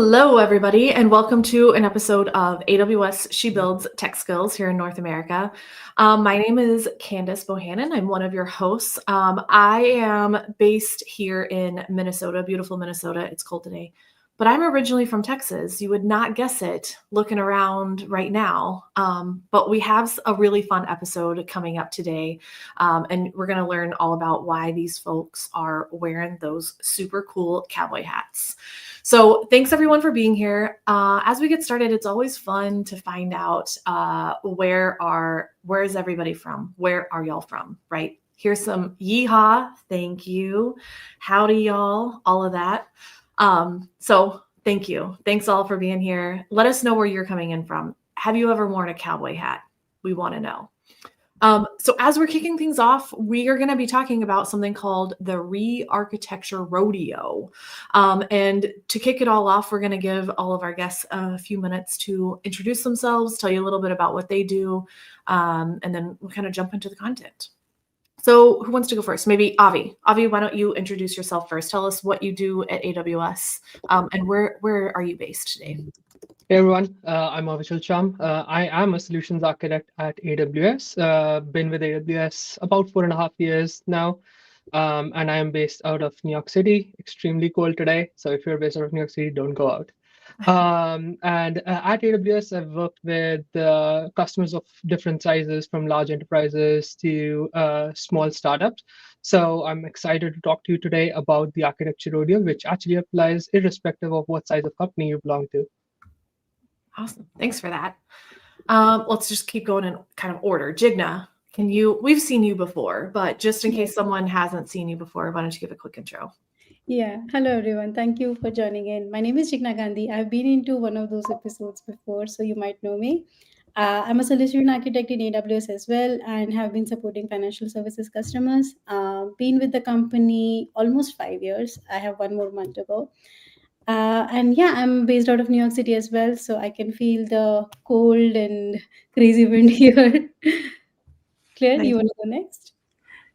Hello, everybody, and welcome to an episode of AWS She Builds Tech Skills here in North America. My name is Kandyce Bohannon. I'm one of your hosts. I am based here in Minnesota, beautiful Minnesota. It's cold today, but I'm originally from Texas. You would not guess it looking around right now, but we have a really fun episode coming up today, and we're going to learn all about why these folks are wearing those super cool cowboy hats. So thanks everyone for being here. As we get started, it's always fun to find out where is everybody from? Where are y'all from, right? Here's some yeehaw, thank you, howdy y'all, all of that. So thank you. Thanks all for being here. Let us know where you're coming in from. Have you ever worn a cowboy hat? We want to know. So as we're kicking things off, we are going to be talking about something called the ReArchitecture Rodeo. And to kick it all off, we're going to give all of our guests a few minutes to introduce themselves, tell you a little bit about what they do, and then we'll kind of jump into the content. So who wants to go first? Maybe Avi. Avi, why don't you introduce yourself first? Tell us what you do at AWS and where are you based today? Hey everyone, I'm Avichal Chum. I am a solutions architect at AWS. Been with AWS about 4.5 years now, and I am based out of New York City. Extremely cold today, so if you're based out of New York City, don't go out. At AWS, I've worked with customers of different sizes, from large enterprises to small startups. So I'm excited to talk to you today about the architecture rodeo, which actually applies irrespective of what size of company you belong to. Awesome. Thanks for that. Let's just keep going in kind of order. Jigna, we've seen you before, but just in case someone hasn't seen you before, why don't you give a quick intro? Yeah, hello everyone. Thank you for joining in. My name is Jigna Gandhi. I've been into one of those episodes before, so you might know me. I'm a solution architect in AWS as well and have been supporting financial services customers. Been with the company almost 5 years. I have one more month to go. And yeah, I'm based out of New York City as well, so I can feel the cold and crazy wind here. Claire, you want to go next?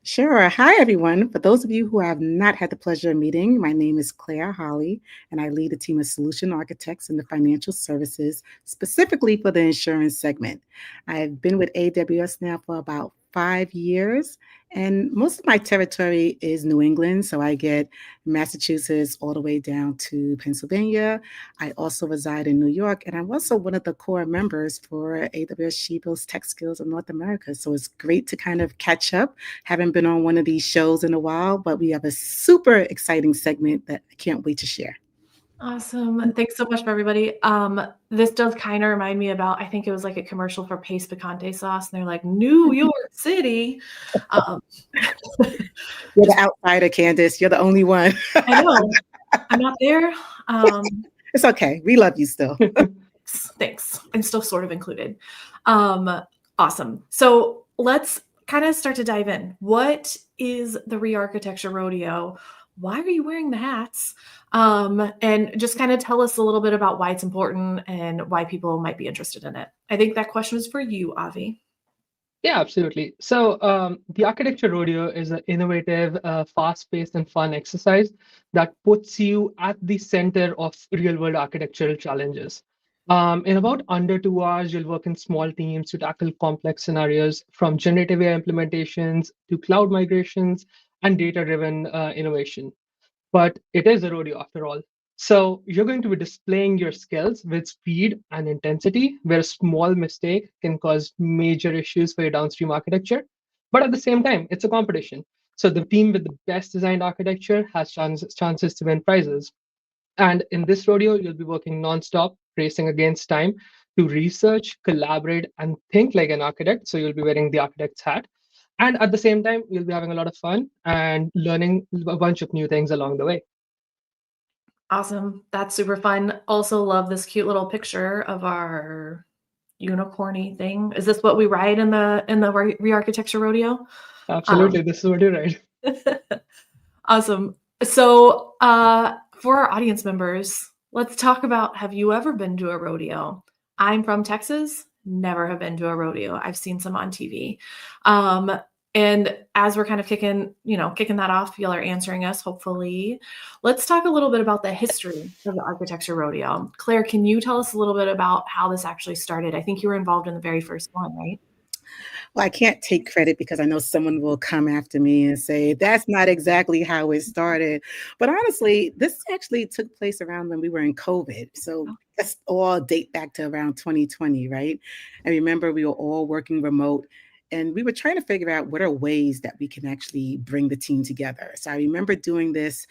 Sure. Hi, everyone. For those of you who have not had the pleasure of meeting, my name is Clare Holley, and I lead a team of solution architects in the financial services, specifically for the insurance segment. I've been with AWS now for about 5 years, and most of my territory is New England. So I get Massachusetts all the way down to Pennsylvania. I also reside in New York, and I'm also one of the core members for AWS She Builds Tech Skills of North America. So it's great to kind of catch up. Haven't been on one of these shows in a while, but we have a super exciting segment that I can't wait to share. Awesome. Thanks so much for everybody. This does kind of remind me about, I think it was like a commercial for Pace Picante sauce, and they're like, New York City. You're the outsider, Kandyce. You're the only one. I know. I'm not there. It's okay. We love you still. Thanks. I'm still sort of included. Awesome. So let's kind of start to dive in. What is the ReArchitecture Rodeo? Why are you wearing the hats? And just kind of tell us a little bit about why it's important and why people might be interested in it. I think that question is for you, Avi. Yeah, absolutely. So the Architecture Rodeo is an innovative, fast-paced, and fun exercise that puts you at the center of real-world architectural challenges. In about under 2 hours, you'll work in small teams to tackle complex scenarios, from generative AI implementations to cloud migrations and data-driven innovation. But it is a rodeo after all. So you're going to be displaying your skills with speed and intensity, where a small mistake can cause major issues for your downstream architecture. But at the same time, it's a competition. So the team with the best designed architecture has chances to win prizes. And in this rodeo, you'll be working nonstop, racing against time to research, collaborate, and think like an architect. So you'll be wearing the architect's hat. And at the same time, you'll be having a lot of fun and learning a bunch of new things along the way. Awesome. That's super fun. Also love this cute little picture of our unicorny thing. Is this what we ride in the ReArchitecture Rodeo? Absolutely. This is what you ride. Awesome. So for our audience members, let's talk about, have you ever been to a rodeo? I'm from Texas. Never have been to a rodeo. I've seen some on TV. And as we're kind of kicking that off, y'all are answering us, hopefully. Let's talk a little bit about the history of the Architecture Rodeo. Claire, can you tell us a little bit about how this actually started? I think you were involved in the very first one, right? Well, I can't take credit because I know someone will come after me and say, that's not exactly how it started. But honestly, this actually took place around when we were in COVID. So let's all date back to around 2020, right? I remember we were all working remote and we were trying to figure out what are ways that we can actually bring the team together. So I remember doing this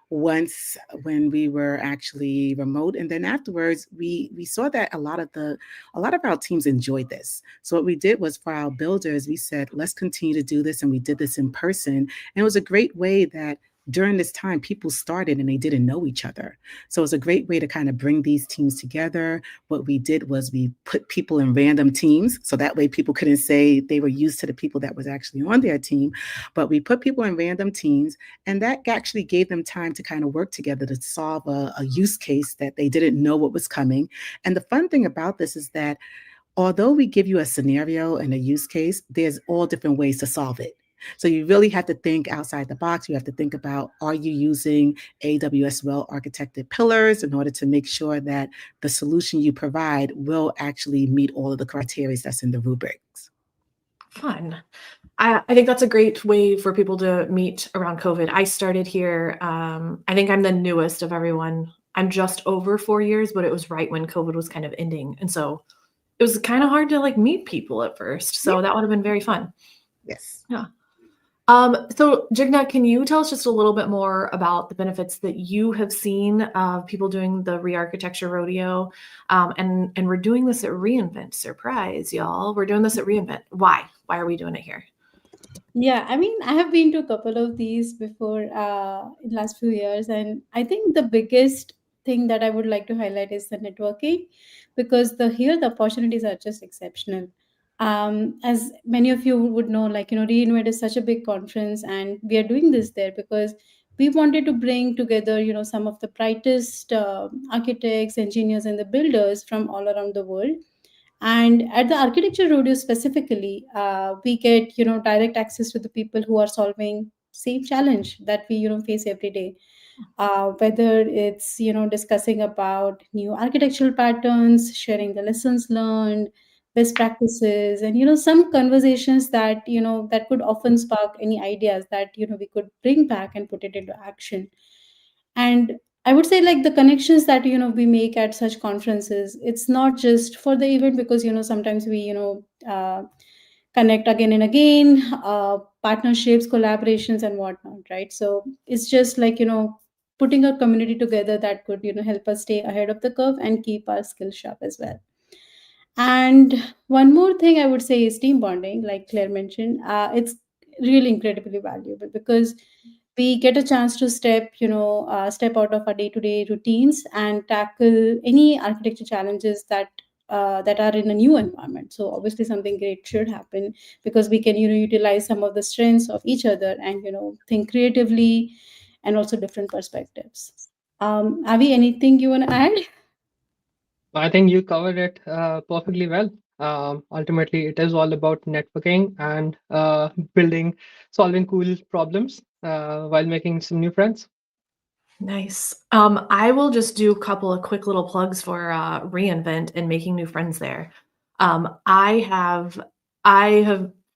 once when we were actually remote, and then afterwards we saw that a lot of our teams enjoyed this. So what we did was, for our builders, we said, let's continue to do this, and we did this in person. And it was a great way that during this time people started and they didn't know each other. So it's a great way to kind of bring these teams together. What we did was we put people in random teams, so that way people couldn't say they were used to the people that was actually on their team, but we put people in random teams, and that actually gave them time to kind of work together to solve a use case that they didn't know what was coming. And the fun thing about this is that although we give you a scenario and a use case, there's all different ways to solve it. So you really have to think outside the box. You have to think about, are you using AWS well-architected pillars in order to make sure that the solution you provide will actually meet all of the criteria that's in the rubrics? Fun. I think that's a great way for people to meet around COVID. I started here. I think I'm the newest of everyone. I'm just over 4 years, but it was right when COVID was kind of ending. And so it was kind of hard to like meet people at first. So that would have been very fun. Yes. Yeah. So Jigna, can you tell us just a little bit more about the benefits that you have seen of people doing the ReArchitecture Rodeo? And we're doing this at reInvent. Surprise, y'all. We're doing this at reInvent. Why? Why are we doing it here? Yeah, I mean, I have been to a couple of these before in last few years, and I think the biggest thing that I would like to highlight is the networking, because the opportunities are just exceptional. As many of you would know, like reInvent is such a big conference, and we are doing this there because we wanted to bring together some of the brightest architects, engineers, and the builders from all around the world. And at the architecture rodeo specifically, we get direct access to the people who are solving same challenge that we face every day, whether it's discussing about new architectural patterns, sharing the lessons learned, best practices, and some conversations that that could often spark any ideas that we could bring back and put it into action. And I would say, like, the connections that we make at such conferences, it's not just for the event, because sometimes we connect again and again, partnerships, collaborations, and whatnot, right? So it's just like putting a community together that could help us stay ahead of the curve and keep our skills sharp as well. And one more thing I would say is team bonding, like Claire mentioned. It's really incredibly valuable because we get a chance to step out of our day-to-day routines and tackle any architecture challenges that are in a new environment. So obviously something great should happen, because we can utilize some of the strengths of each other and think creatively, and also different perspectives. Avi, anything you want to add? I think you covered it perfectly well. Ultimately, it is all about networking and solving cool problems while making some new friends. Nice. I will just do a couple of quick little plugs for reInvent and making new friends there. I have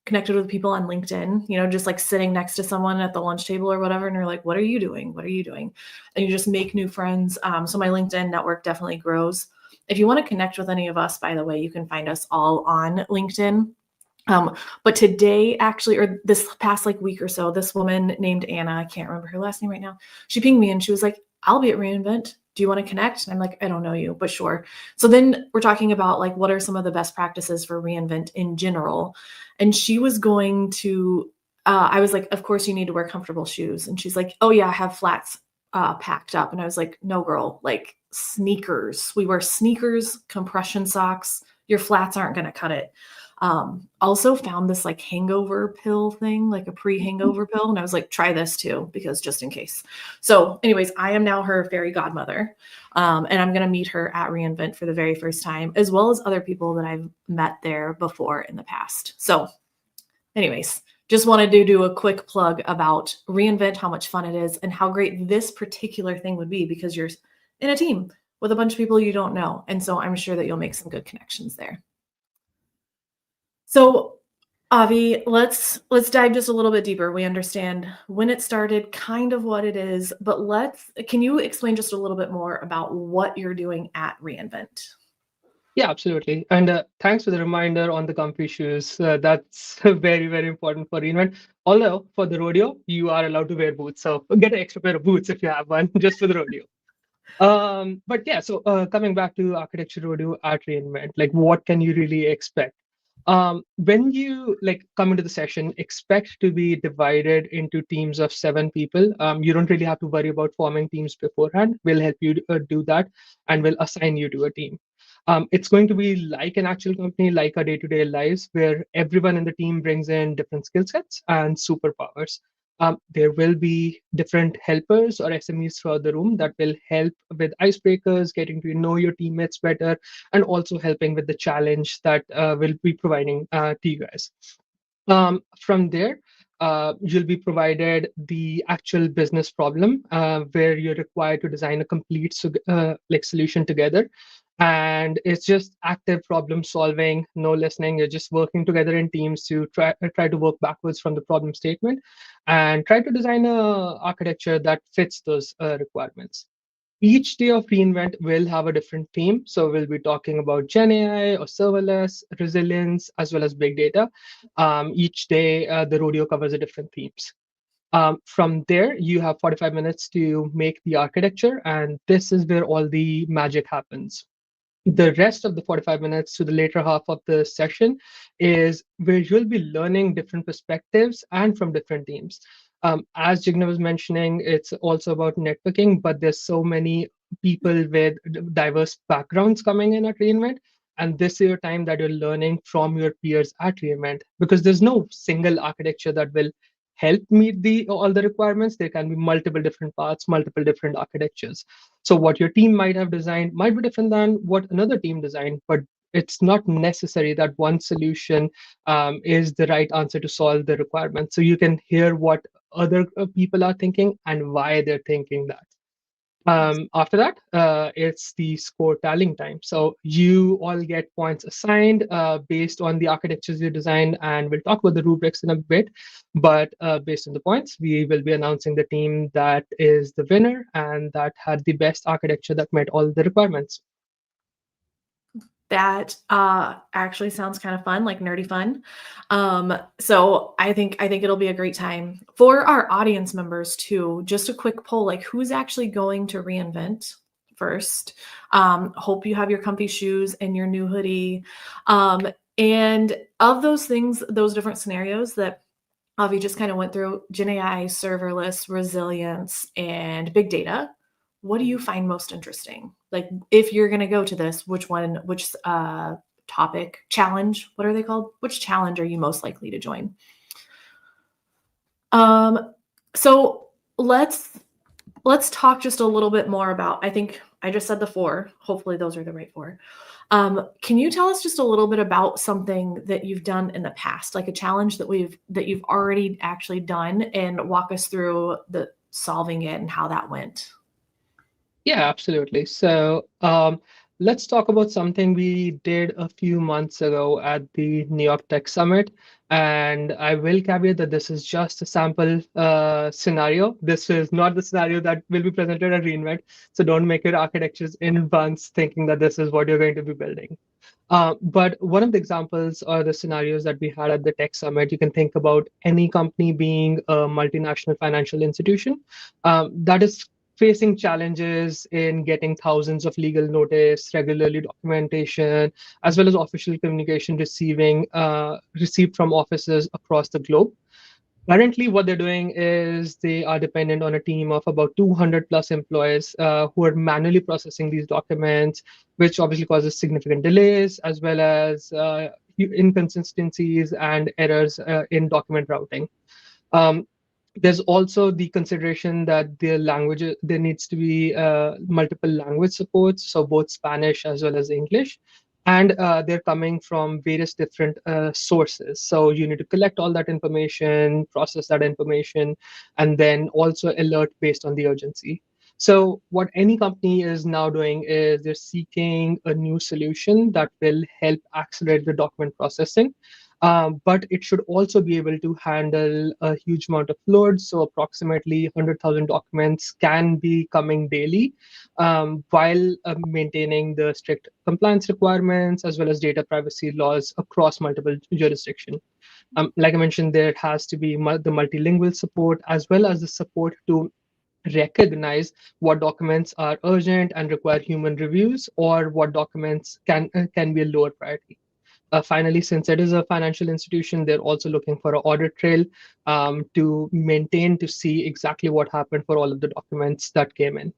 connected with people on LinkedIn, just like sitting next to someone at the lunch table or whatever, and you're like, what are you doing? What are you doing? And you just make new friends. So my LinkedIn network definitely grows. If you want to connect with any of us, by the way, you can find us all on LinkedIn. But today, actually, or this past like week or so, this woman named Anna, I can't remember her last name right now, she pinged me and she was like, I'll be at reInvent. Do you want to connect? And I'm like, I don't know you, but sure. So then we're talking about like, what are some of the best practices for reInvent in general? And she was going to, I was like, of course you need to wear comfortable shoes. And she's like, oh yeah, I have flats packed up. And I was like, no girl, like sneakers. We wear sneakers, compression socks. Your flats aren't going to cut it. Also found this like hangover pill thing, like a pre-hangover pill. And I was like, try this too, because just in case. So anyways, I am now her fairy godmother. And I'm going to meet her at reInvent for the very first time, as well as other people that I've met there before in the past. So anyways, just wanted to do a quick plug about reInvent, how much fun it is, and how great this particular thing would be because you're in a team with a bunch of people you don't know. And so I'm sure that you'll make some good connections there. So Avi, let's dive just a little bit deeper. We understand when it started, kind of what it is, but can you explain just a little bit more about what you're doing at reInvent? Yeah, absolutely. And thanks for the reminder on the comfy shoes. That's very, very important for reInvent. Although for the rodeo, you are allowed to wear boots. So get an extra pair of boots if you have one, just for the rodeo. But yeah, so coming back to architecture rodeo at reInvent, like what can you really expect? When you come into the session, expect to be divided into teams of 7 people. You don't really have to worry about forming teams beforehand. We'll help you do that, and we'll assign you to a team. It's going to be like an actual company, like our day-to-day lives, where everyone in the team brings in different skill sets and superpowers. There will be different helpers or SMEs throughout the room that will help with icebreakers, getting to know your teammates better, and also helping with the challenge that we'll be providing to you guys. From there, you'll be provided the actual business problem where you're required to design a complete solution together. And it's just active problem solving, no listening. You're just working together in teams to try to work backwards from the problem statement and try to design a architecture that fits those requirements. Each day of reInvent will have a different theme. So we'll be talking about GenAI or serverless, resilience, as well as big data. Each day, the rodeo covers a different themes. From there, you have 45 minutes to make the architecture, and this is where all the magic happens. The rest of the 45 minutes to the later half of the session is where you'll be learning different perspectives and from different teams. As Jigna was mentioning, it's also about networking, but there's so many people with diverse backgrounds coming in at reInvent. And this is your time that you're learning from your peers at reInvent, because there's no single architecture that will help meet all the requirements. There can be multiple different paths, multiple different architectures. So what your team might have designed might be different than what another team designed, but it's not necessary that one solution is the right answer to solve the requirement. So you can hear what other people are thinking and why they're thinking that. After that, it's the score tallying time. So you all get points assigned based on the architectures you designed, and we'll talk about the rubrics in a bit. But based on the points, we will be announcing the team that is the winner and that had the best architecture that met all the requirements. That actually sounds kind of fun, like nerdy fun. So I think it'll be a great time for our audience members too. Just a quick poll, like who's actually going to reInvent first? Hope you have your comfy shoes and your new hoodie. And of those things, those different scenarios that Avi just kind of went through, GenAI, serverless, resilience, and big data, what do you find most interesting? Like if you're going to go to this, which topic, challenge, what are they called? Which challenge are you most likely to join? So let's talk just a little bit more about, I think I just said the 4, hopefully those are the right 4. Can you tell us just a little bit about something that you've done in the past, like a challenge that you've already actually done, and walk us through the solving it and how that went? Yeah, absolutely. So let's talk about something we did a few months ago at the New York Tech Summit. And I will caveat that this is just a sample scenario. This is not the scenario that will be presented at reInvent. So don't make your architectures in advance thinking that this is what you're going to be building. But one of the examples or the scenarios that we had at the Tech Summit, you can think about any company being a multinational financial institution that is facing challenges in getting thousands of legal notice, regularly documentation, as well as official communication received from offices across the globe. Currently, what they're doing is they are dependent on a team of about 200 plus employees who are manually processing these documents, which obviously causes significant delays as well as inconsistencies and errors in document routing. There's also the consideration that there needs to be multiple language supports, so both Spanish as well as English. And they're coming from various different sources. So you need to collect all that information, process that information, and then also alert based on the urgency. So what any company is now doing is they're seeking a new solution that will help accelerate the document processing. But it should also be able to handle a huge amount of load. So approximately 100,000 documents can be coming daily, while maintaining the strict compliance requirements as well as data privacy laws across multiple jurisdictions. Like I mentioned, there has to be the multilingual support as well as the support to recognize what documents are urgent and require human reviews, or what documents can be a lower priority. Finally, since it is a financial institution, they're also looking for an audit trail to maintain to see exactly what happened for all of the documents that came in.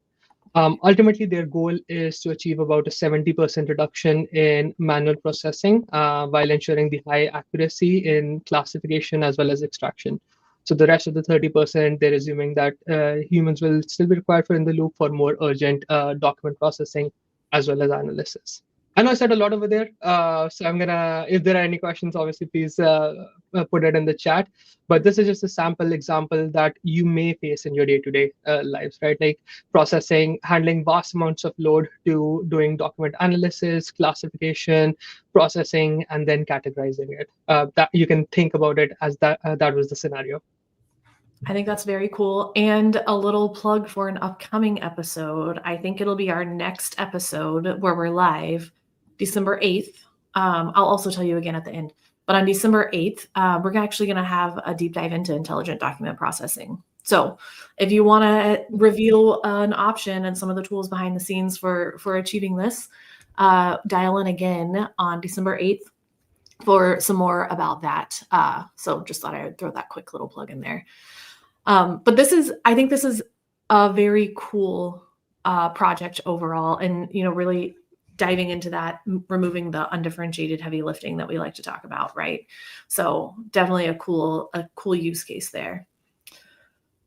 Ultimately, their goal is to achieve about a 70% reduction in manual processing while ensuring the high accuracy in classification as well as extraction. So the rest of the 30%, they're assuming that humans will still be required for in the loop for more urgent document processing as well as analysis. I know I said a lot over there, so I'm gonna, if there are any questions, obviously please put it in the chat. But this is just a sample example that you may face in your day-to-day lives, right? Like handling vast amounts of load to doing document analysis, classification, processing, and then categorizing it. That you can think about it as that was the scenario. I think that's very cool. And a little plug for an upcoming episode. I think it'll be our next episode where we're live, December 8th. I'll also tell you again at the end. But on December 8th, we're actually going to have a deep dive into intelligent document processing. So if you want to reveal an option and some of the tools behind the scenes for achieving this, dial in again on December 8th for some more about that. So just thought I would throw that quick little plug in there. But I think this is a very cool project overall, and really diving into that, removing the undifferentiated heavy lifting that we like to talk about, right? So definitely a cool use case there.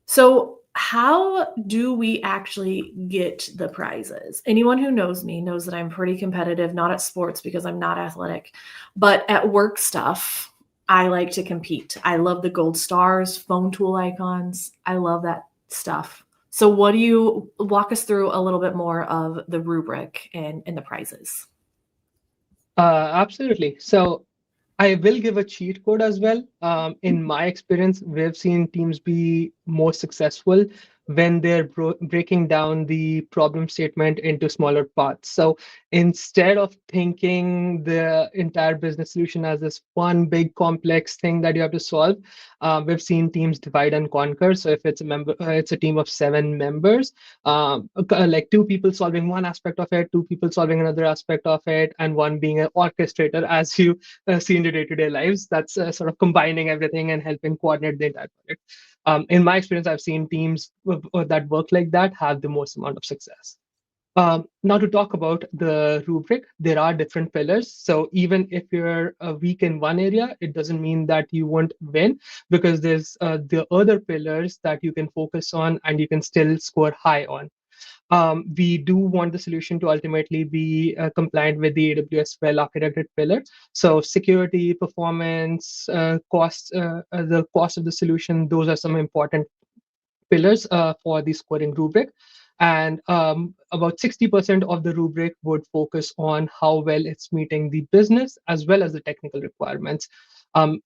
So how do we actually get the prizes? Anyone who knows me knows that I'm pretty competitive, not at sports because I'm not athletic, but at work stuff, I like to compete. I love the gold stars, phone tool icons. I love that stuff. So what do you walk us through a little bit more of the rubric and the prizes? Absolutely. So I will give a cheat code as well. In my experience, we've seen teams be more successful when they're breaking down the problem statement into smaller parts. So instead of thinking the entire business solution as this one big complex thing that you have to solve, we've seen teams divide and conquer. So if it's it's a team of 7 members, like 2 people solving one aspect of it, 2 people solving another aspect of it, and one being an orchestrator, as you see in your day-to-day lives. That's sort of combining everything and helping coordinate the entire project. In my experience, I've seen teams that work like that have the most amount of success. Now to talk about the rubric, there are different pillars. So even if you're weak in one area, it doesn't mean that you won't win, because there's the other pillars that you can focus on and you can still score high on. We do want the solution to ultimately be compliant with the AWS well-architected pillar. So security, performance, cost, the cost of the solution, those are some important pillars for the scoring rubric. And about 60% of the rubric would focus on how well it's meeting the business as well as the technical requirements.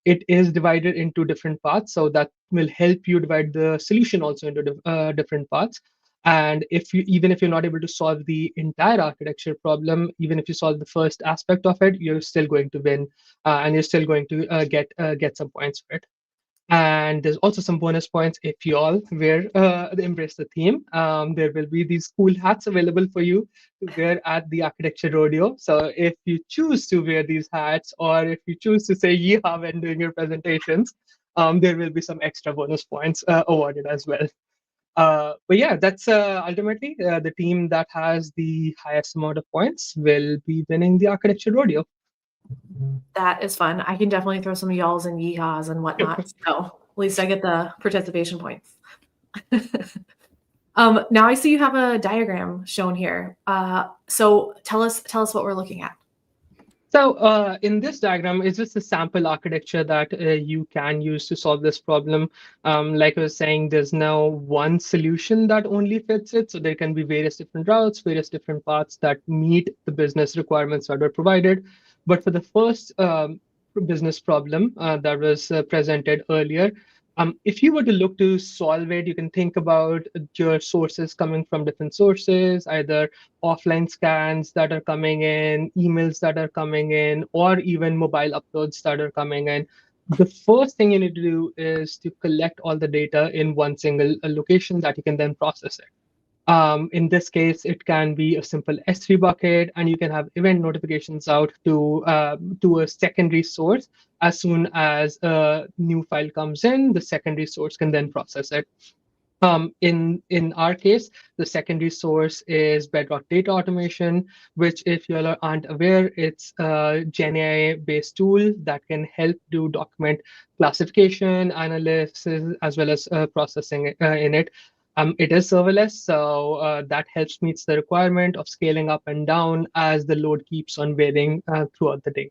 It is divided into different parts, so that will help you divide the solution also into different parts. And even if you're not able to solve the entire architecture problem, even if you solve the first aspect of it, you're still going to win, and you're still going to get some points for it. And there's also some bonus points if you all embrace the theme. There will be these cool hats available for you to wear at the Architecture Rodeo. So if you choose to wear these hats, or if you choose to say yeehaw when doing your presentations, there will be some extra bonus points awarded as well. But yeah, that's ultimately the team that has the highest amount of points will be winning the Architecture Rodeo. That is fun. I can definitely throw some y'alls and yeehaws and whatnot. So at least I get the participation points. Now I see you have a diagram shown here. So tell us what we're looking at. So in this diagram, it's just a sample architecture that you can use to solve this problem. Like I was saying, there's no one solution that only fits it. So there can be various different routes, various different paths that meet the business requirements that were provided. But for the first business problem that was presented earlier, if you were to look to solve it, you can think about your sources coming from different sources, either offline scans that are coming in, emails that are coming in, or even mobile uploads that are coming in. The first thing you need to do is to collect all the data in one single location that you can then process it. In this case, it can be a simple S3 bucket, and you can have event notifications out to a secondary source. As soon as a new file comes in, the secondary source can then process it. In our case, the secondary source is Bedrock Data Automation, which, if you all aren't aware, it's a GenAI based tool that can help do document classification, analysis, as well as processing in it. It is serverless, so that helps meets the requirement of scaling up and down as the load keeps on varying throughout the day.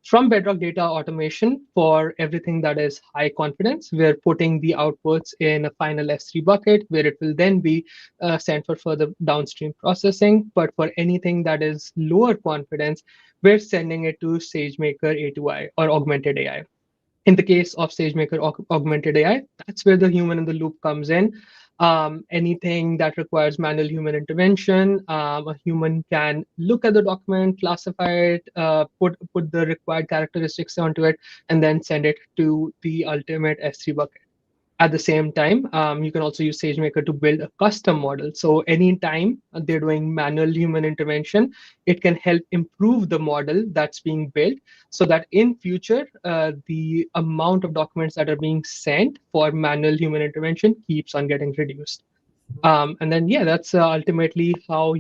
From Bedrock Data Automation, for everything that is high confidence, we're putting the outputs in a final S3 bucket where it will then be sent for further downstream processing. But for anything that is lower confidence, we're sending it to SageMaker A2I or Augmented AI. In the case of SageMaker Augmented AI, that's where the human in the loop comes in. Anything that requires manual human intervention, a human can look at the document, classify it, put the required characteristics onto it, and then send it to the ultimate S3 bucket. At the same time, you can also use SageMaker to build a custom model. So anytime they're doing manual human intervention, it can help improve the model that's being built so that in future, the amount of documents that are being sent for manual human intervention keeps on getting reduced. And then, yeah, that's ultimately how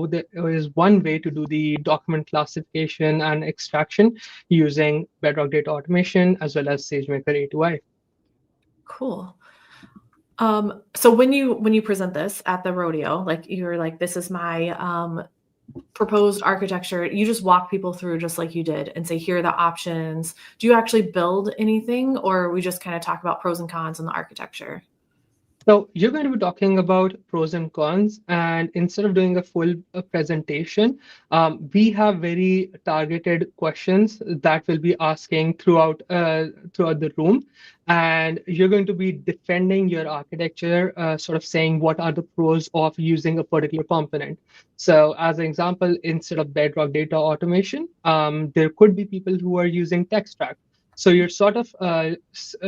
there is one way to do the document classification and extraction using Bedrock Data Automation as well as SageMaker A2I. Cool. So when you present this at the rodeo, like you're like, this is my proposed architecture, you just walk people through just like you did and say, here are the options. Do you actually build anything, or we just kind of talk about pros and cons in the architecture? So you're going to be talking about pros and cons, and instead of doing a full presentation, we have very targeted questions that we'll be asking throughout the room, and you're going to be defending your architecture, sort of saying what are the pros of using a particular component. So, as an example, instead of Bedrock Data Automation, there could be people who are using TextRack. So you're sort of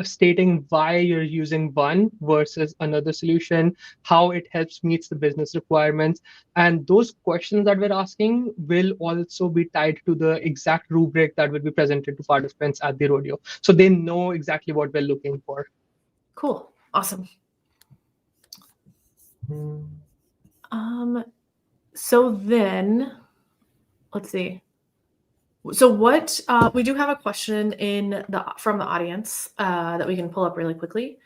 stating why you're using one versus another solution, how it helps meets the business requirements. And those questions that we're asking will also be tied to the exact rubric that will be presented to participants at the rodeo. So they know exactly what we're looking for. Cool. Awesome. So then, let's see. So what we do have a question from the audience that we can pull up really quickly.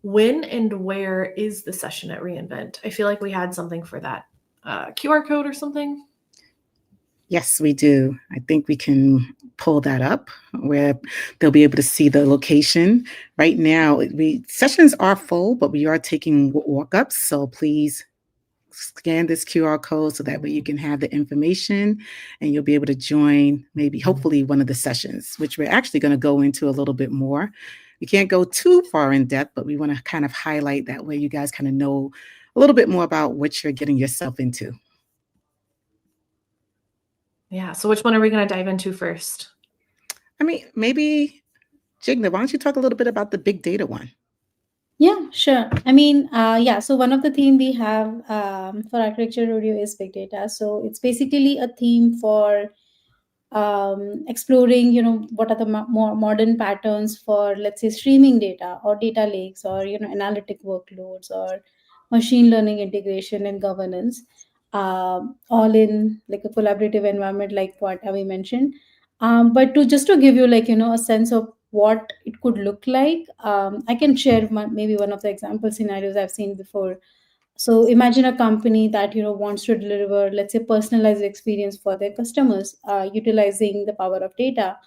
When and where is the session at reInvent? I feel like we had something for that QR code or something. Yes, we do. I think we can pull that up where they'll be able to see the location. Right now, sessions are full, but we are taking walk-ups. So please scan this QR code so that way you can have the information and you'll be able to join maybe hopefully one of the sessions, which we're actually going to go into a little bit more. We can't go too far in depth, but we want to kind of highlight that way you guys kind of know a little bit more about what you're getting yourself into. Yeah. So which one are we going to dive into first? I mean, maybe Jigna, why don't you talk a little bit about the big data one? Yeah, sure. I mean, so one of the theme we have for Architecture Rodeo is big data. So it's basically a theme for exploring, what are the more modern patterns for, let's say, streaming data or data lakes or, analytic workloads or machine learning integration and governance, all in like a collaborative environment, like what Avi mentioned. But to give you a sense of what it could look like, I can share maybe one of the example scenarios I've seen before. So imagine a company that wants to deliver, let's say, personalized experience for their customers, utilizing the power of data,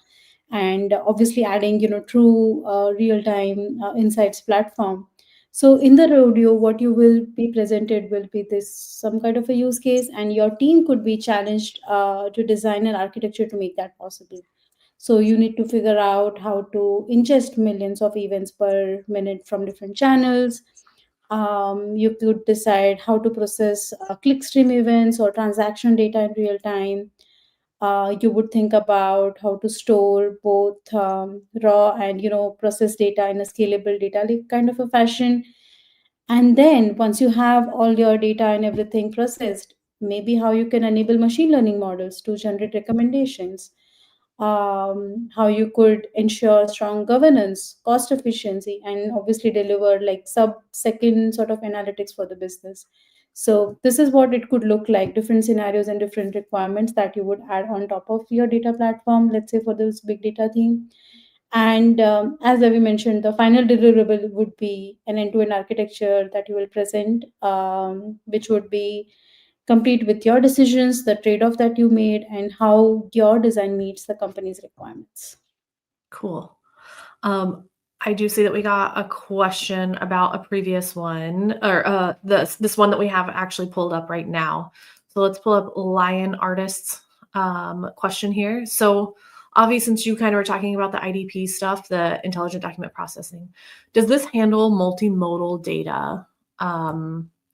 and obviously adding true real time insights platform. So in the rodeo, what you will be presented will be this some kind of a use case, and your team could be challenged to design an architecture to make that possible. So you need to figure out how to ingest millions of events per minute from different channels. You could decide how to process clickstream events or transaction data in real time. You would think about how to store both raw and process data in a scalable data lake kind of a fashion. And then once you have all your data and everything processed, maybe how you can enable machine learning models to generate recommendations, how you could ensure strong governance, cost efficiency, and obviously deliver like sub-second sort of analytics for the business. So this is what it could look like, different scenarios and different requirements that you would add on top of your data platform, let's say for this big data theme. And as Avi mentioned, the final deliverable would be an end-to-end architecture that you will present, which would be complete with your decisions, the trade-off that you made, and how your design meets the company's requirements. Cool. I do see that we got a question about a previous one, or this one that we have actually pulled up right now. So let's pull up Lion Artist's question here. So Avi, since you kind of were talking about the IDP stuff, the intelligent document processing, does this handle multimodal data?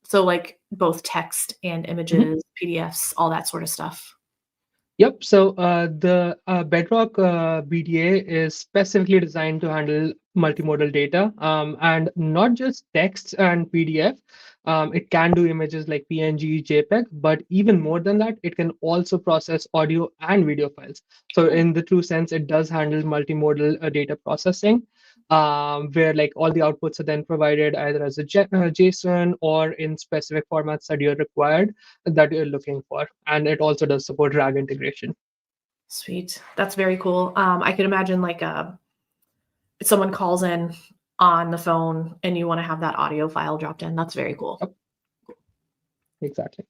So like both text and images, PDFs, all that sort of stuff. Yep. So the Bedrock BDA is specifically designed to handle multimodal data, and not just text and PDF. It can do images like PNG, JPEG, but even more than that, it can also process audio and video files. So in the true sense, it does handle multimodal data processing, where like all the outputs are then provided either as a JSON or in specific formats that you're required that you're looking for. And it also does support RAG integration. Sweet. That's very cool. I could imagine like if someone calls in on the phone and you want to have that audio file dropped in. That's very cool. Yep. Exactly.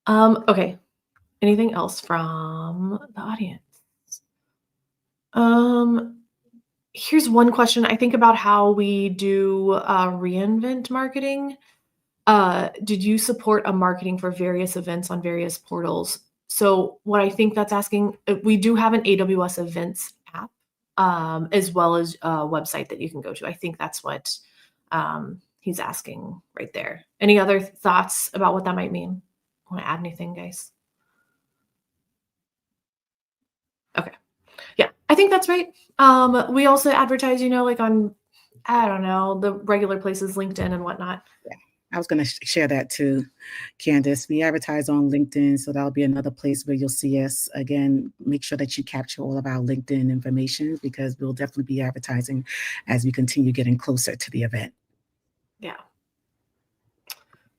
Okay. Anything else from the audience? Here's one question. I think about how we do reinvent marketing. Did you support a marketing for various events on various portals? So what I think that's asking, we do have an AWS events app, as well as a website that you can go to. I think that's what he's asking right there. Any other thoughts about what that might mean? Want to add anything, guys? Okay. Yeah, I think that's right. We also advertise, like on, I don't know, the regular places, LinkedIn and whatnot. Yeah, I was going to share that too, Candice. We advertise on LinkedIn, so that'll be another place where you'll see us. Again, make sure that you capture all of our LinkedIn information because we'll definitely be advertising as we continue getting closer to the event. Yeah.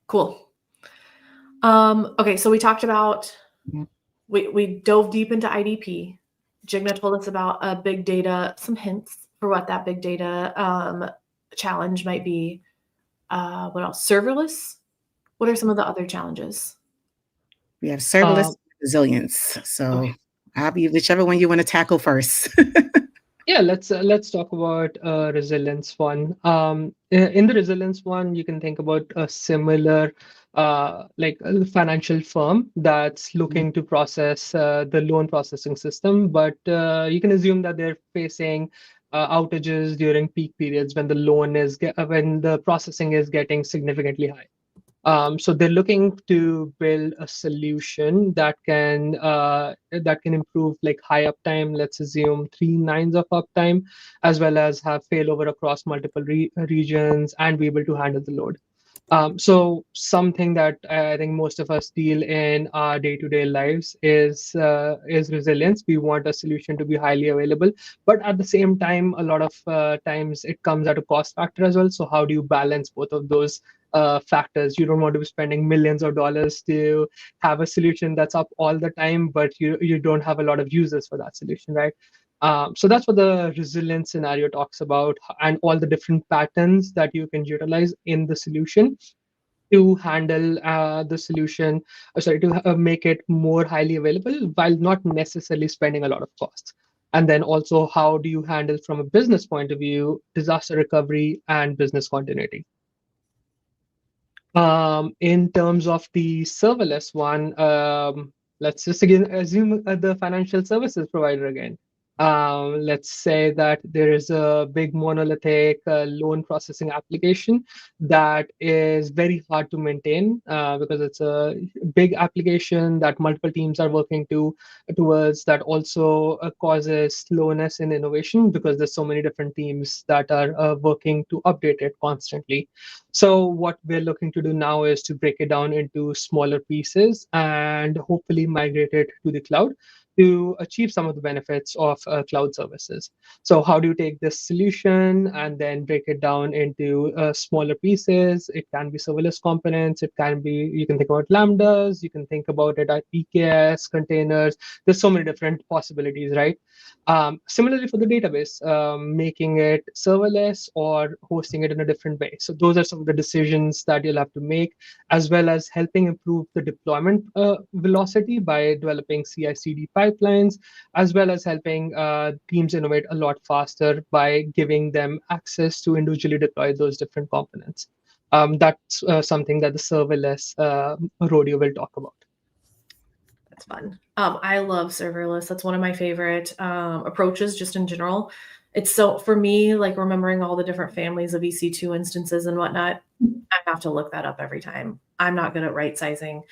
Cool. Okay, so we talked about, we dove deep into IDP. Jigna told us about big data, some hints for what that big data challenge might be. What else? Serverless? What are some of the other challenges? We have serverless resilience. So I'll be whichever one you want to tackle first. Yeah, let's talk about resilience one. In the resilience one, you can think about a similar like a financial firm that's looking to process the loan processing system, but you can assume that they're facing outages during peak periods when when the processing is getting significantly high. So they're looking to build a solution that can improve like high uptime. Let's assume 3 nines of uptime, as well as have failover across multiple regions and be able to handle the load. So something that I think most of us deal in our day-to-day lives is resilience. We want a solution to be highly available, but at the same time, a lot of times it comes at a cost factor as well. So how do you balance both of those factors? You don't want to be spending millions of dollars to have a solution that's up all the time, but you don't have a lot of users for that solution, right? So that's what the resilience scenario talks about, and all the different patterns that you can utilize in the solution. to handle the solution, to make it more highly available while not necessarily spending a lot of costs. And then also, how do you handle from a business point of view, disaster recovery and business continuity? In terms of the serverless one, let's just again assume the financial services provider again. Let's say that there is a big monolithic loan processing application that is very hard to maintain because it's a big application that multiple teams are working towards, that also causes slowness in innovation because there's so many different teams that are working to update it constantly. So what we're looking to do now is to break it down into smaller pieces and hopefully migrate it to the cloud to achieve some of the benefits of cloud services. So how do you take this solution and then break it down into smaller pieces? It can be serverless components. It can be, you can think about Lambdas. You can think about it as EKS containers. There's so many different possibilities, right? Similarly for the database, making it serverless or hosting it in a different way. So those are some of the decisions that you'll have to make, as well as helping improve the deployment velocity by developing CI/CD pipelines, as well as helping teams innovate a lot faster by giving them access to individually deploy those different components. That's something that the serverless rodeo will talk about. That's fun. I love serverless. That's one of my favorite approaches just in general. It's so, for me, like remembering all the different families of EC2 instances and whatnot, I have to look that up every time. I'm not good at right sizing.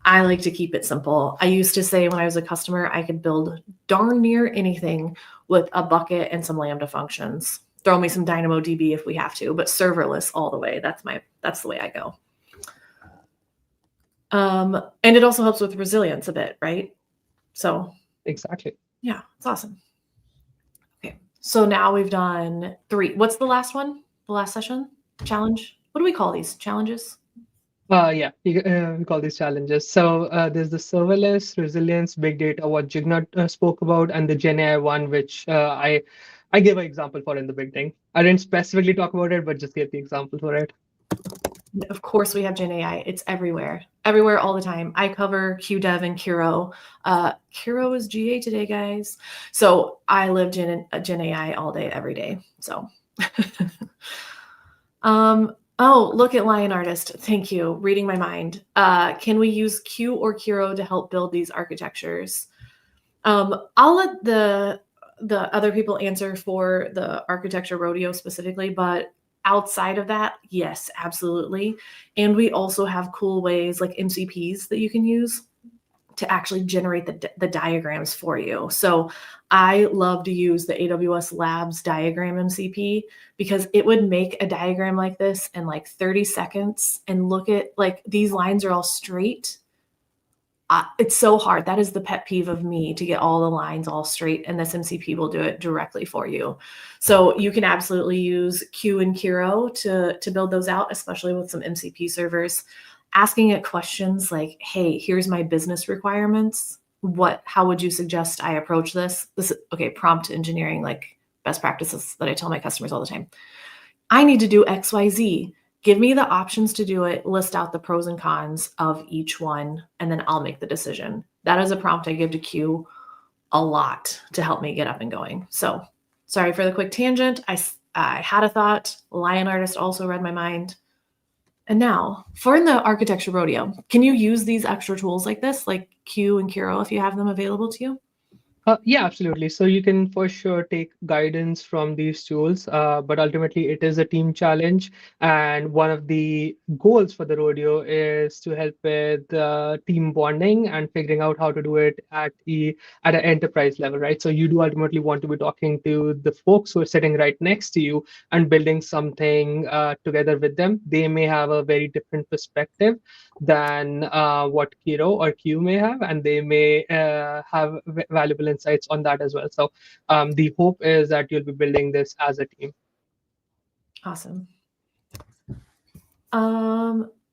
I like to keep it simple. I used to say when I was a customer, I could build darn near anything with a bucket and some Lambda functions. Throw me some DynamoDB if we have to, but serverless all the way. That's the way I go. And it also helps with resilience a bit, right? So exactly. Yeah, it's awesome. Okay, so now we've done 3. What's the last one? The last session? Challenge? What do we call these? Challenges? Yeah, we call these challenges. So there's the serverless, resilience, big data, what Jigna spoke about, and the GenAI one, which I gave an example for in the beginning. I didn't specifically talk about it, but just gave the example for it. Of course, we have GenAI. It's everywhere all the time. I cover QDev and Kiro. Kiro is GA today, guys. So I live GenAI all day, every day. So, oh, look at Lion Artist. Thank you. Reading my mind. Can we use Q or Kiro to help build these architectures? I'll let the other people answer for the architecture rodeo specifically, but outside of that, yes, absolutely. And we also have cool ways like MCPs that you can use to actually generate the diagrams for you. So I love to use the AWS Labs diagram MCP because it would make a diagram like this in like 30 seconds and look at like these lines are all straight. It's so hard. That is the pet peeve of me, to get all the lines all straight, and this MCP will do it directly for you. So you can absolutely use Q and Kiro to build those out, especially with some MCP servers. Asking it questions like, hey, here's my business requirements. How would you suggest I approach this? Okay, prompt engineering, like best practices that I tell my customers all the time. I need to do XYZ. Give me the options to do it, list out the pros and cons of each one, and then I'll make the decision. That is a prompt I give to Q a lot to help me get up and going. So sorry for the quick tangent. I had a thought. Lion Artist also read my mind. And now, for in the architecture rodeo, can you use these extra tools like this, like Q and Kiro, if you have them available to you? Yeah, absolutely. So you can for sure take guidance from these tools, but ultimately it is a team challenge. And one of the goals for the rodeo is to help with team bonding and figuring out how to do it at an enterprise level, right? So you do ultimately want to be talking to the folks who are sitting right next to you and building something together with them. They may have a very different perspective than what Kiro or Q may have, and they may have valuable insights on that as well. So the hope is that you'll be building this as a team. Awesome.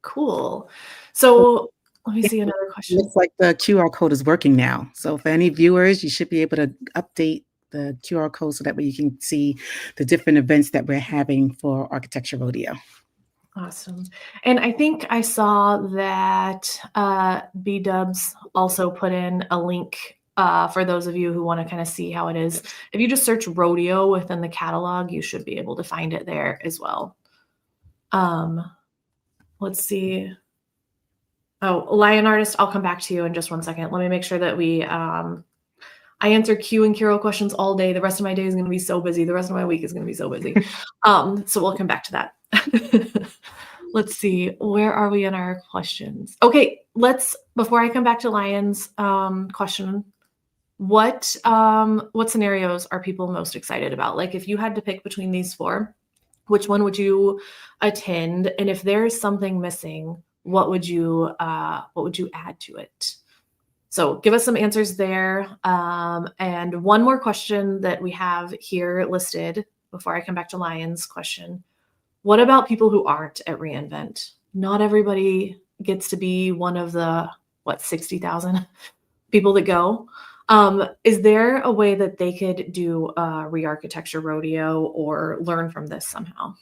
Cool. So let me see another question. Looks like the QR code is working now. So for any viewers, you should be able to update the QR code so that way you can see the different events that we're having for Architecture Rodeo. Awesome. And I think I saw that B-Dubs also put in a link for those of you who want to kind of see how it is. If you just search Rodeo within the catalog, you should be able to find it there as well. Let's see. Oh, Lion Artist, I'll come back to you in just one second. Let me make sure that we, I answer Q and Kiro questions all day. The rest of my day is going to be so busy. The rest of my week is going to be so busy. So we'll come back to that. Let's see, where are we in our questions? Okay, before I come back to Lion's question, what scenarios are people most excited about? Like if you had to pick between these four, which one would you attend? And if there's something missing, what would you add to it? So give us some answers there. And one more question that we have here listed before I come back to Lion's question. What about people who aren't at reInvent? Not everybody gets to be one of the, 60,000 people that go. Is there a way that they could do a ReArchitecture Rodeo or learn from this somehow?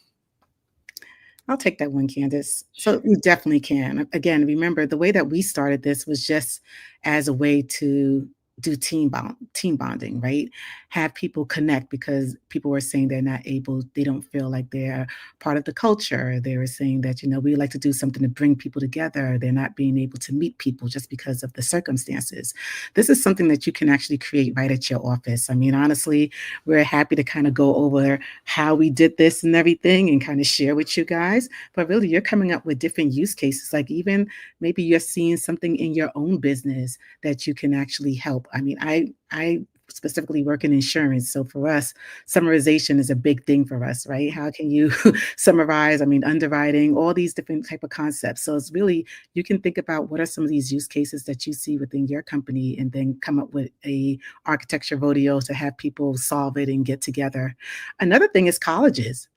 I'll take that one, Kandyce. So you definitely can. Again, remember the way that we started this was just as a way to do team bonding, right? Have people connect because people were saying they're not able, they don't feel like they're part of the culture. They were saying that, we like to do something to bring people together. They're not being able to meet people just because of the circumstances. This is something that you can actually create right at your office. I mean, honestly, we're happy to kind of go over how we did this and everything and kind of share with you guys. But really, you're coming up with different use cases. Like even maybe you're seeing something in your own business that you can actually help. I mean, I specifically work in insurance. So for us, summarization is a big thing for us, right? How can you summarize, underwriting, all these different type of concepts. So it's really, you can think about what are some of these use cases that you see within your company and then come up with a architecture rodeo to have people solve it and get together. Another thing is colleges.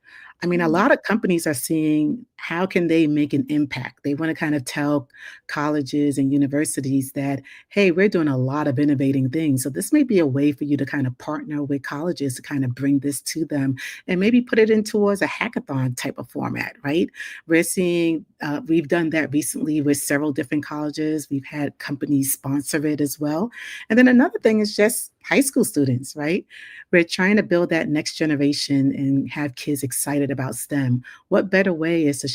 A lot of companies are seeing how can they make an impact. They want to kind of tell colleges and universities that, hey, we're doing a lot of innovating things. So this may be a way for you to kind of partner with colleges to kind of bring this to them and maybe put it in towards a hackathon type of format, right? We're seeing, we've done that recently with several different colleges. We've had companies sponsor it as well. And then another thing is just high school students, right? We're trying to build that next generation and have kids excited about STEM. What better way is to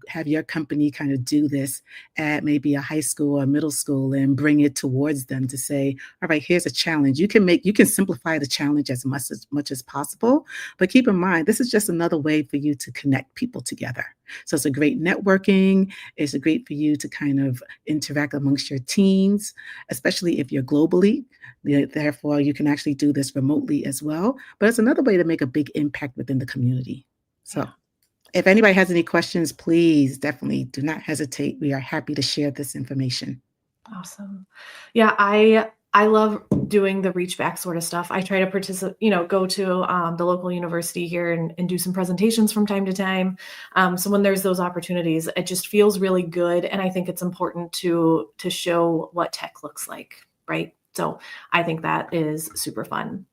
have your company kind of do this at maybe a high school or middle school and bring it towards them to say, all right, here's a challenge. You can simplify the challenge as much as possible, but keep in mind, this is just another way for you to connect people together. So it's a great networking. It's a great for you to kind of interact amongst your teams, especially if you're globally. Therefore, you can actually do this remotely as well. But it's another way to make a big impact within the community. So if anybody has any questions, please definitely do not hesitate. We are happy to share this information. Awesome. Yeah, I love doing the reach back sort of stuff. I try to participate, go to the local university here and do some presentations from time to time. So when there's those opportunities, it just feels really good. And I think it's important to show what tech looks like, right? So I think that is super fun.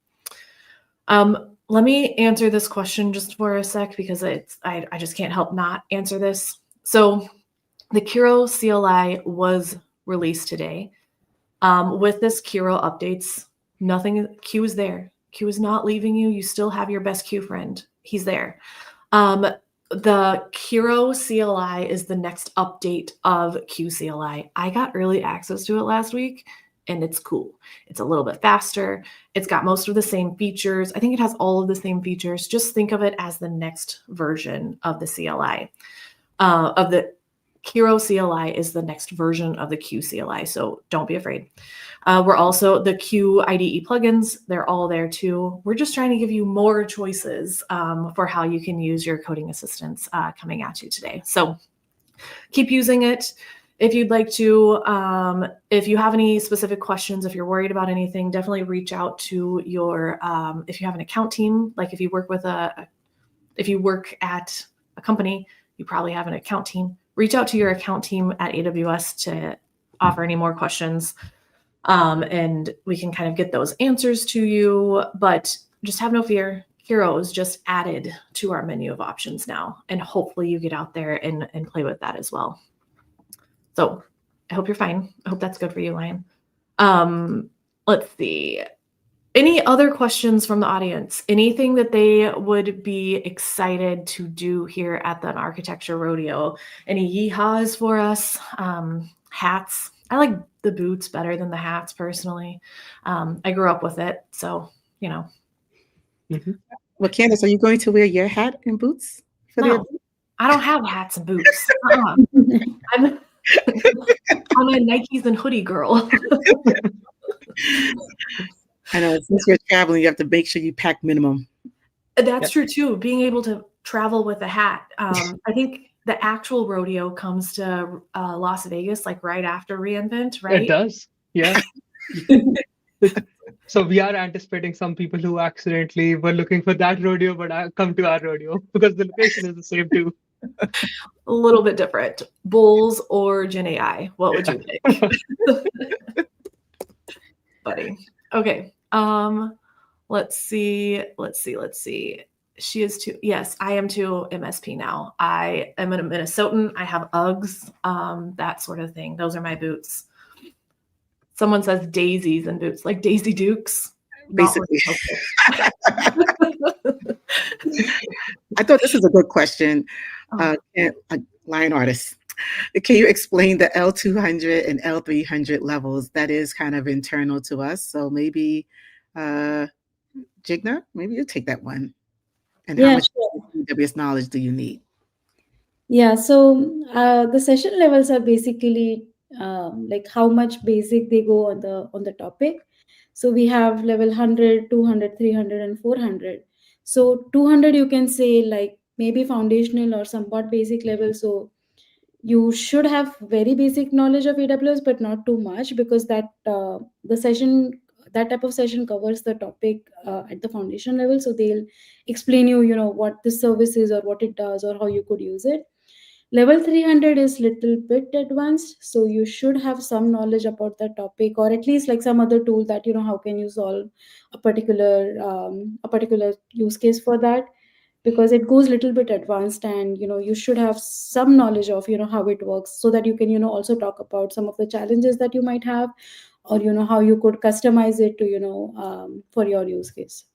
Let me answer this question just for a sec because I just can't help not answer this. So the Kiro CLI was released today. With this Kiro updates, Q is there. Q is not leaving you. You still have your best Q friend. He's there. The Kiro CLI is the next update of Q CLI. I got early access to it last week, and it's cool. It's a little bit faster. It's got most of the same features. I think it has all of the same features. Just think of it as the next version of the CLI, of the Kiro CLI is the next version of the Q CLI, so don't be afraid. We're also the Q IDE plugins. They're all there too. We're just trying to give you more choices for how you can use your coding assistants coming at you today. So keep using it. If you'd like to, if you have any specific questions, if you're worried about anything, definitely reach out to your, if you have an account team, like if you work at a company, you probably have an account team. Reach out to your account team at AWS to offer any more questions. And we can kind of get those answers to you, but just have no fear. Hero is just added to our menu of options now. And hopefully you get out there and play with that as well. So I hope you're fine. I hope that's good for you, Lion. Let's see. Any other questions from the audience? Anything that they would be excited to do here at the Architecture Rodeo? Any yeehaws for us? Hats. I like the boots better than the hats personally. I grew up with it, so you know. Mm-hmm. Well, Kandyce, are you going to wear your hat and boots for the No, event? I don't have hats and boots. I'm a Nikes and hoodie girl. I know since you're traveling, you have to make sure you pack minimum. That's true too. Being able to travel with a hat. I think the actual rodeo comes to Las Vegas like right after reInvent, right? It does, yeah. So we are anticipating some people who accidentally were looking for that rodeo, but come to our rodeo because the location is the same too. A little bit different. Bulls or GenAI? What would you pick? Buddy. Okay. Let's see. She is too. Yes, I am too MSP now. I am a Minnesotan. I have Uggs, that sort of thing. Those are my boots. Someone says daisies and boots, like Daisy Dukes. Basically. I thought this is a good question. Lion artist, can you explain the L200 and L300 levels? That is kind of internal to us. So maybe, Jigna, maybe you take that one. And how much AWS knowledge do you need? Yeah, so the session levels are basically like how much basic they go on the topic. So we have level 100, 200, 300, and 400. So 200 you can say like maybe foundational or somewhat basic level. So you should have very basic knowledge of AWS, but not too much, because that type of session covers the topic at the foundation level. So they'll explain you what this service is or what it does or how you could use it. Level 300 is little bit advanced, so you should have some knowledge about that topic, or at least like some other tool that how can you solve a particular use case for that, because it goes little bit advanced, and you should have some knowledge of how it works, so that you can also talk about some of the challenges that you might have, or how you could customize it to for your use case.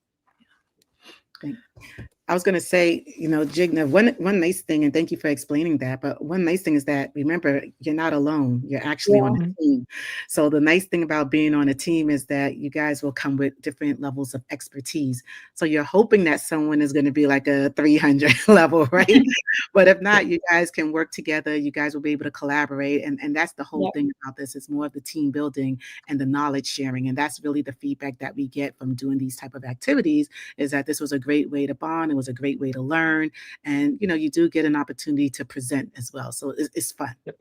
I was going to say, Jigna, one nice thing, and thank you for explaining that, but one nice thing is that, remember, you're not alone. You're actually on a team. So the nice thing about being on a team is that you guys will come with different levels of expertise. So you're hoping that someone is going to be like a 300 level, right? But if not, you guys can work together. You guys will be able to collaborate. And that's the whole thing about this. It's more of the team building and the knowledge sharing. And that's really the feedback that we get from doing these type of activities, is that this was a great way to bond. It was a great way to learn. And, you do get an opportunity to present as well. So it's fun. Yep.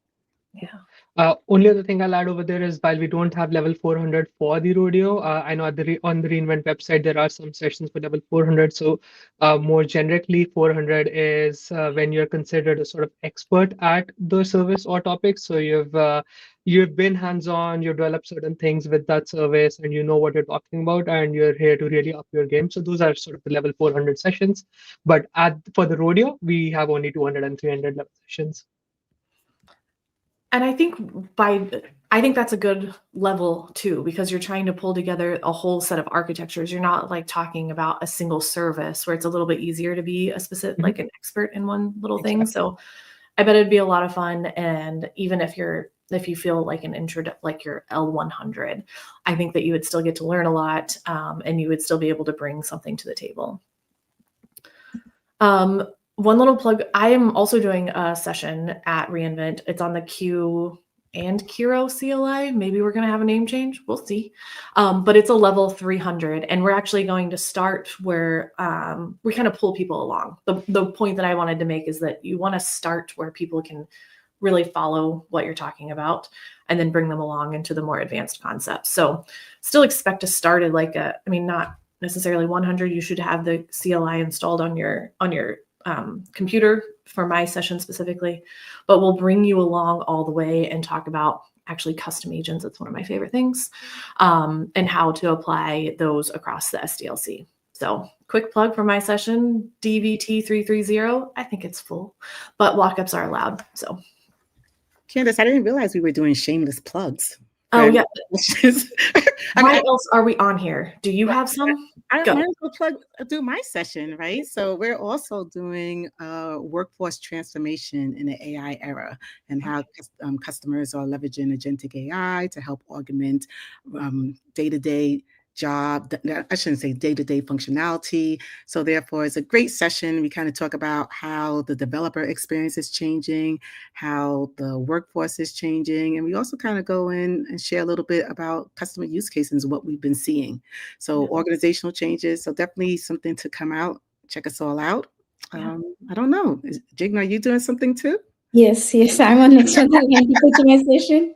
Yeah. Only other thing I'll add over there is, while we don't have level 400 for the rodeo, I know on the reInvent website, there are some sessions for level 400. So more generically, 400 is when you're considered a sort of expert at the service or topic. So you've been hands-on, you've developed certain things with that service, and you know what you're talking about, and you're here to really up your game. So those are sort of the level 400 sessions. But for the rodeo, we have only 200 and 300 level sessions. And I think that's a good level too, because you're trying to pull together a whole set of architectures. You're not like talking about a single service, where it's a little bit easier to be a specific, like an expert in one little thing. So I bet it'd be a lot of fun. And even if you feel like an intro, like your L100, I think that you would still get to learn a lot, and you would still be able to bring something to the table. One little plug, I am also doing a session at reInvent. It's on the Q and Kiro CLI. Maybe we're going to have a name change. We'll see. But it's a level 300. And we're actually going to start where we kind of pull people along. The point that I wanted to make is that you want to start where people can really follow what you're talking about, and then bring them along into the more advanced concepts. So still expect to start at like not necessarily 100. You should have the CLI installed on your computer for my session specifically, but we'll bring you along all the way and talk about actually custom agents. It's one of my favorite things, and how to apply those across the SDLC. So quick plug for my session, DVT 330. I think it's full, but walk-ups are allowed. So Candyce, I didn't realize we were doing shameless plugs. oh yeah. Why I else are we on here? Do you have some? I Go. might as well do my session, right? So we're also doing workforce transformation in the AI era and how customers are leveraging agentic AI to help augment day-to-day job, I shouldn't say day-to-day functionality. So therefore, it's a great session. We kind of talk about how the developer experience is changing, how the workforce is changing, and we also kind of go in and share a little bit about customer use cases, what we've been seeing. So organizational changes. So definitely something to come out. Check us all out. I don't know. Jigna, are you doing something too? Yes, I'm on next on the line to coaching a session.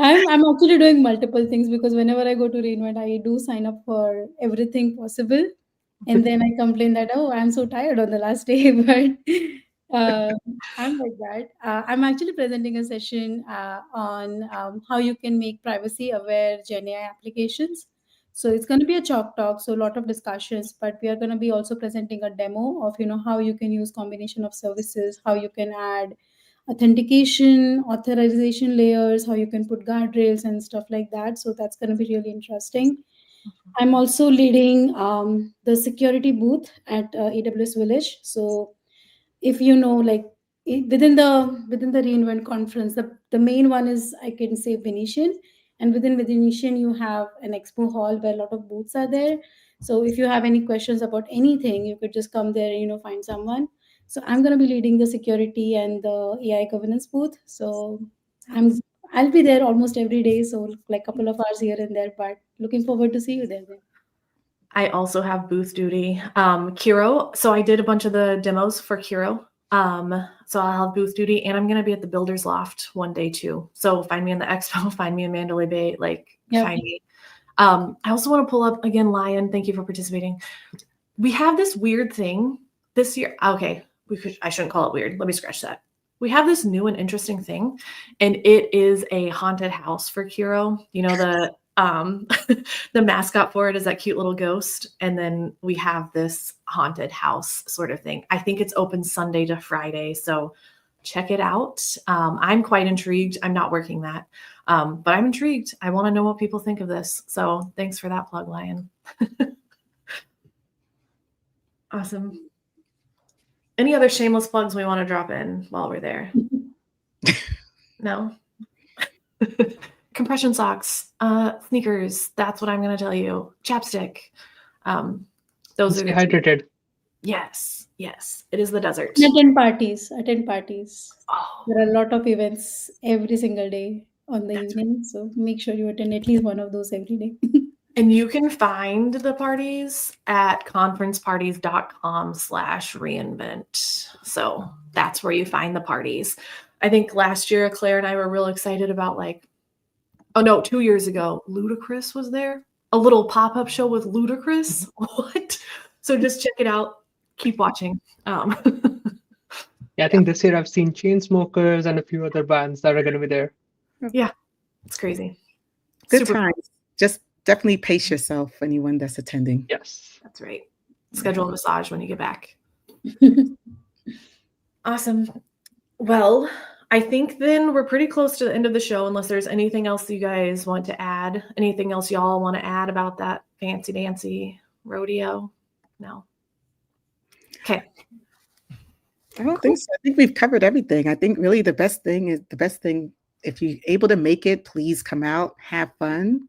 I'm actually doing multiple things because whenever I go to reInvent, I do sign up for everything possible, and then I complain that I'm so tired on the last day. But I'm like that. I'm actually presenting a session on how you can make privacy aware GenAI applications. So it's going to be a chalk talk, so a lot of discussions. But we are going to be also presenting a demo of how you can use combination of services, how you can add authentication, authorization layers, how you can put guardrails and stuff like that. So that's going to be really interesting. I'm also leading the security booth at AWS Village. So if within the reInvent conference, the main one is, I can say, Venetian, and within Venetian you have an expo hall where a lot of booths are there. So if you have any questions about anything, you could just come there and find someone. So I'm going to be leading the security and the AI governance booth. So I'll be there almost every day, so like a couple of hours here and there, but looking forward to see you there then. I also have booth duty. Kiro. So I did a bunch of the demos for Kiro. So I'll have booth duty, and I'm going to be at the Builders Loft one day too. So find me in the expo, find me in Mandalay Bay, find me. I also want to pull up again, Lion. Thank you for participating. We have this weird thing this year. Okay, I shouldn't call it weird. Let me scratch that. We have this new and interesting thing, and it is a haunted house for Kiro. The mascot for it is that cute little ghost. And then we have this haunted house sort of thing. I think it's open Sunday to Friday. So check it out. I'm quite intrigued. I'm not working that, but I'm intrigued. I want to know what people think of this. So thanks for that plug, Lion. Awesome. Any other shameless plugs we want to drop in while we're there? No? Compression socks, sneakers. That's what I'm going to tell you. Chapstick. Those are hydrated. Yes. It is the desert. Attend parties. Oh. There are a lot of events every single day on the evening. So make sure you attend at least one of those every day. And you can find the parties at conferenceparties.com/reinvent. So that's where you find the parties. I think last year, Claire and I were real excited about 2 years ago, Ludacris was there. A little pop-up show with Ludacris. What? So just check it out. Keep watching. I think this year I've seen Chainsmokers and a few other bands that are going to be there. Yeah, it's crazy. Good times. Just definitely pace yourself, anyone that's attending. Yes. That's right. Schedule a massage when you get back. Awesome. Well, I think then we're pretty close to the end of the show, unless there's anything else you guys want to add. Anything else y'all want to add about that fancy dancy rodeo? No. Okay. I don't think so. I think we've covered everything. I think really the best thing, if you're able to make it, please come out, have fun,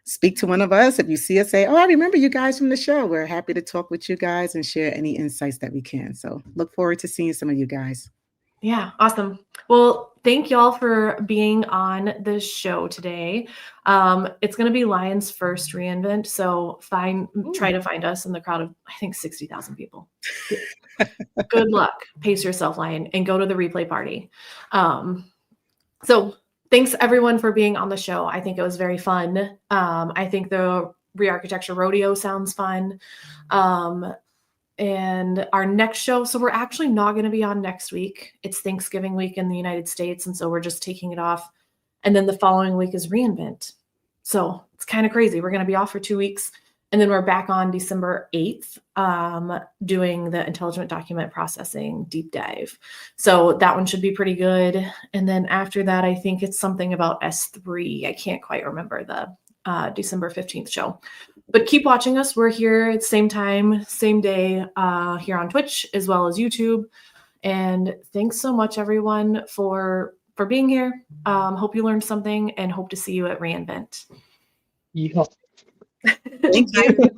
speak to one of us. If you see us, say, I remember you guys from the show. We're happy to talk with you guys and share any insights that we can. So look forward to seeing some of you guys. Yeah, awesome. Well, thank y'all for being on the show today. It's going to be Lion's first reInvent, so try to find us in the crowd of, I think, 60,000 people. Good luck. Pace yourself, Lion, and go to the replay party. So thanks, everyone, for being on the show. I think it was very fun. I think the ReArchitecture Rodeo sounds fun. And our next show, so we're actually not going to be on next week. It's Thanksgiving week in the United States, and so we're just taking it off. And then the following week is reInvent. So it's kind of crazy. We're going to be off for 2 weeks. And then we're back on December 8th doing the intelligent document processing deep dive. So that one should be pretty good. And then after that, I think it's something about S3. I can't quite remember the December 15th show. But keep watching us. We're here at the same time, same day here on Twitch as well as YouTube. And thanks so much, everyone, for being here. Hope you learned something and hope to see you at reInvent. Yeah. Thank you.